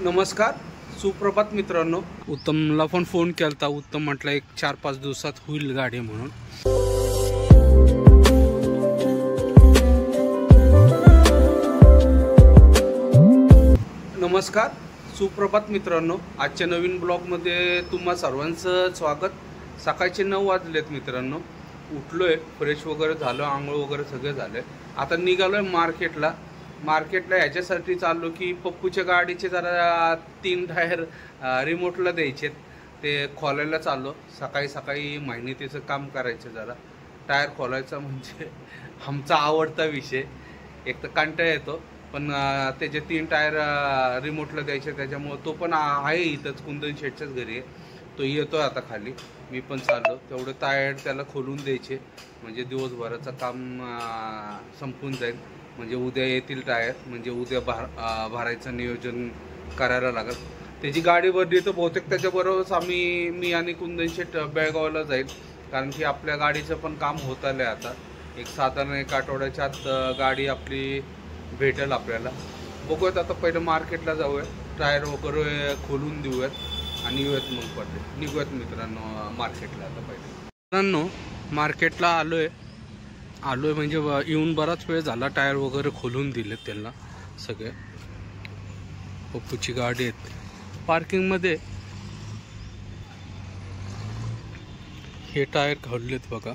नमस्कार, सुप्रभात मित्रांनो। उत्तमला पण फोन केलता। उत्तम म्हटलं एक 4-5 दिवसात होईल गाडी म्हणून। नमस्कार, सुप्रभात मित्रांनो। आजच्या नवीन ब्लॉगमध्ये तुम्हा सर्वांचं स्वागत। सकाळचे 9 वाजलेत मित्रांनो। उठलोय, फ्रेश वगैरे झालो, आंघोळ वगैरे सगळं झालं। आता निघालोय मार्केटला याच्यासाठी चाललो की पप्पूच्या गाडीचे जरा 3 टायर रिमोटला द्यायचे, ते खोलायला चाललो। सकाळी मेहनतीचं काम करायचं, जरा टायर खोलायचा म्हणजे आमचा आवडता विषय। एक तर कंटाळा येतो, पण त्याचे 3 टायर रिमोटला द्यायचे, त्याच्यामुळे तो पण आहे इथंच कुंदन शेठच्याच घरी आहे। तो येतोय आता खाली, मी पण चाललो। तेवढे टायर त्याला खोलून द्यायचे म्हणजे दिवसभराचं काम संपून जाईल। म्हणजे उद्या येतील टायर, म्हणजे उद्या भरायचं नियोजन करायला लागेल। त्याची गाडी भरली तर बहुतेक त्याच्याबरोबरच मी आणि कुंदन शेठ बेळगावला जाईल, कारण की आपल्या गाडीचं पण काम होत आलं आहे। आता एक साधारण 1 आठवड्याच्या आत गाडी आपली भेटेल आपल्याला। बघूयात, आता पहिलं मार्केटला जाऊयात, टायर वगैरे खोलून देऊयात आणि येऊयात, मग पडले निघूयात मित्रांनो मार्केटला। आता पहिले मित्रांनो मार्केटला आलोय म्हणजे येऊन बराच वेळ झाला। टायर वगैरे खोलून दिले त्यांना सगळे। पप्पूची गाडी आहेत पार्किंगमध्ये। हे टायर खोललेत बघा।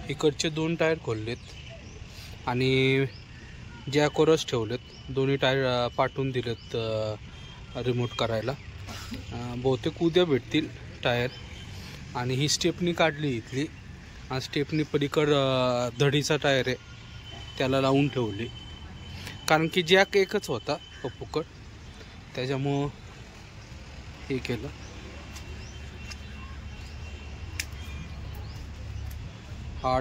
इकडचे 2 टायर खोललेत आणि जॅकवरच ठेवलेत। दोन्ही टायर पाठवून दिलेत रिमोट करायला। बहुतेक उद्या भेटतील टायर। आणि ही स्टेपनी काढली इथली, आणि स्टेपनी पलीकड धडीचा टायर आहे त्याला लावून ठेवली, कारण की जॅक एकच होता पप्पूकड, त्याच्यामुळं हे केलं। हा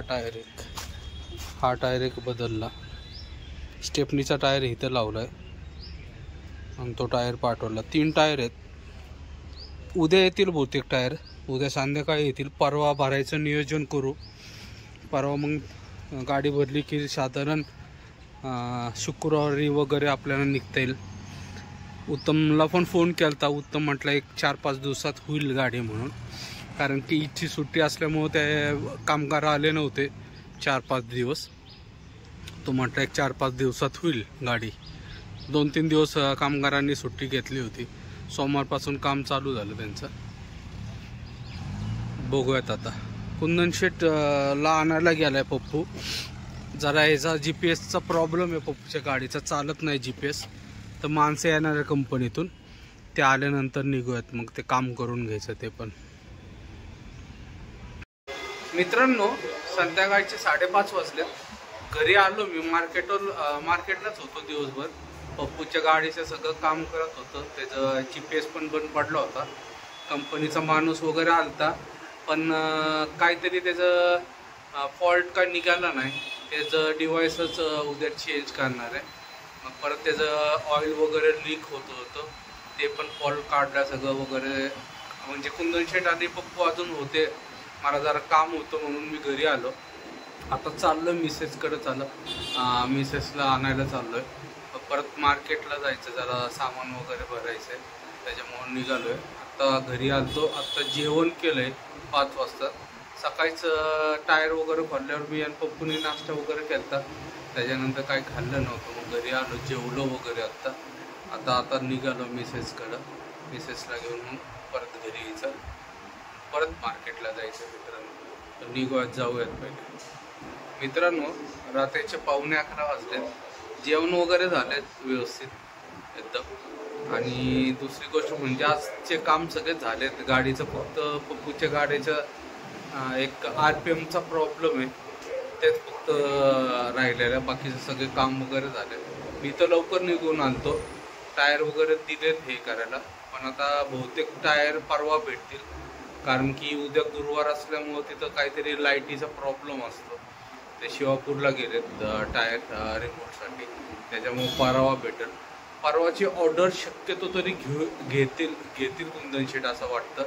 टायर एक बदलला, स्टेपनीचा टायर इथं लावलाय आणि तो टायर पाठवला। 3 टायर आहेत, उद्या येतील बहुतेक टायर, उद्या संध्याकाळी येतील। परवा भरायचं नियोजन करू। परवा मग गाडी भरली की साधारण शुक्रवारी वगैरे आपल्याला निघता येईल। उत्तमला पण फोन केलता। उत्तम म्हटलं एक 4-5 दिवसात होईल गाडी म्हणून, कारण की इथची सुट्टी असल्यामुळे ते कामगार आले नव्हते 4-5 दिवस। तो म्हटलं एक 4-5 दिवसात होईल गाडी। 2-3 दिवस कामगारांनी सुट्टी घेतली होती, सोमवारपासून काम चालू झालं त्यांचं। बघूयात आता। कुंदन शेठ ला आणायला गेलाय पप्पू। जरा याचा GPS चा प्रॉब्लेम आहे पप्पूच्या गाडीचा, चालत नाही GPS। तर माणसं येणार आहे कंपनीतून, ते आल्यानंतर निघूयात, मग ते काम करून घ्यायचं ते पण। मित्रांनो संध्याकाळचे 5:30 वाजलेत। घरी आलो मी, मार्केटलाच होतो दिवसभर। पप्पूच्या गाडीचं सगळं काम करत होतं, त्याचं GPS पण बंद पडला होता। कंपनीचा माणूस वगैरे आलता, पण काहीतरी त्याचं फॉल्ट काय निघाला नाही। त्याचं डिव्हाइसच उद्या चेंज करणार आहे। मग परत त्याचं ऑइल वगैरे लीक होतं, ते पण फॉल्ट काढला सगळं वगैरे। म्हणजे कुंदन शेठ आणि पप्पू अजून होते, मला जरा काम होतं म्हणून मी घरी आलो। आता चाललो मिसेसकडे, मिसेसला आणायला चाललोय। परत मार्केटला जायचं, जरा सामान वगैरे भरायचं आहे, त्याच्यामुळे निघालोय। आता घरी आलतो, आता जेवण केलंय 5 वाजता। सकाळीच टायर वगैरे भरल्यावर मी आणि पप्पूने नाश्ता वगैरे केलता, त्याच्यानंतर काही खाल्लं नव्हतं। मग घरी आलो, जेवलो वगैरे। आता निघालो मिसेसकडं, मिसेसला घेऊन मग परत घरी यायचं, परत मार्केटला जायचं मित्रांनो। तर निघूयात, जाऊयात पहिले मित्रांनो। रात्रीचे 11:15 वाजलेत, जेवण वगैरे झालेत व्यवस्थित एकदम। आणि दुसरी गोष्ट म्हणजे आजचे काम सगळे झालेत। गाडीचं फक्त पप्पूच्या गाडीचं एक RPMचा प्रॉब्लेम आहे, तेच फक्त राहिलेलं, बाकीचे सगळे काम वगैरे झाले। मी तर लवकर निघून आलतो, टायर वगैरे दिलेत हे करायला, पण आता बहुतेक टायर परवा भेटतील, कारण की उद्या गुरुवार असल्यामुळे तिथं काहीतरी लाईटीचा प्रॉब्लेम असतो। ते शिवापूरला गेलेत टायर रिमोटसाठी, त्याच्यामुळे परवा भेटेल। परवाची ऑर्डर शक्यतो तरी घेतील कुंदन शेठ असं वाटतं,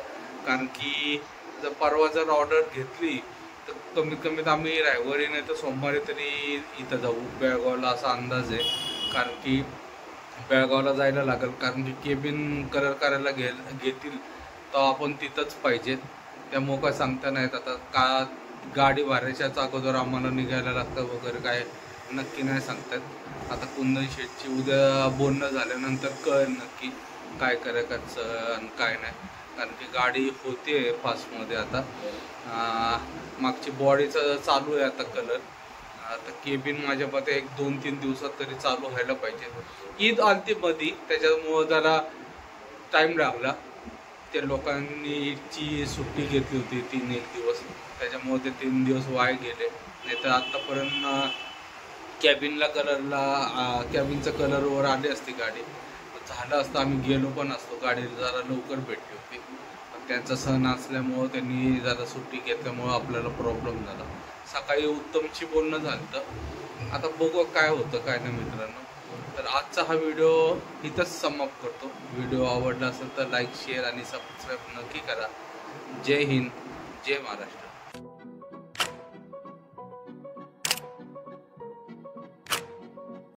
कारण की परवा जर ऑर्डर घेतली तर कमीत कमीत आम्ही रविवारी नाही तर सोमवारी तरी इथं जाऊ बेळगावला असा अंदाज आहे. कारण की बेळगावला जायला लागेल, कारण की केबिन कलर करायला घेतील तर आपण तिथंच पाहिजे. त्यामुळं काय सांगता नाहीत आता का गाडी भरायच्याच अगोदर आम्हाला निघायला लागतं वगैरे काय नक्की नाही सांगतात. आता कुंदन शेठची उद्या बोलणं झाल्यानंतर कळेल नक्की काय करायचं आणि काय नाही. कारण की गाडी होते फास्टमध्ये आता. मागची बॉडीचं चालू आहे आता कलर. आता केबिन माझ्या मते 1-2-3 दिवसात तरी चालू व्हायला पाहिजे. ईद आलती मध्ये, त्याच्यामुळं जरा टाईम लागला. त्या लोकांनी ईदची सुट्टी घेतली होती 3-1 दिवस, त्याच्यामुळे ते 3 दिवस वाया गेले. नाही तर आत्तापर्यंत कॅबिनचा कलरवर आली असती गाडी, झालं असतं. आम्ही गेलो पण असतो, गाडी जरा लवकर भेटली होती. त्यांचा सण असल्यामुळं त्यांनी जरा सुट्टी घेतल्यामुळं आपल्याला प्रॉब्लेम झाला. सकाळी उत्तमशी बोलणं झालं. आता बघू काय होतं काय नाही मित्रांनो. तर आजचा हा व्हिडिओ इथंच समाप्त करतो. व्हिडिओ आवडला असेल तर लाईक, शेअर आणि सबस्क्राईब नक्की करा. जय हिंद, जय महाराष्ट्र.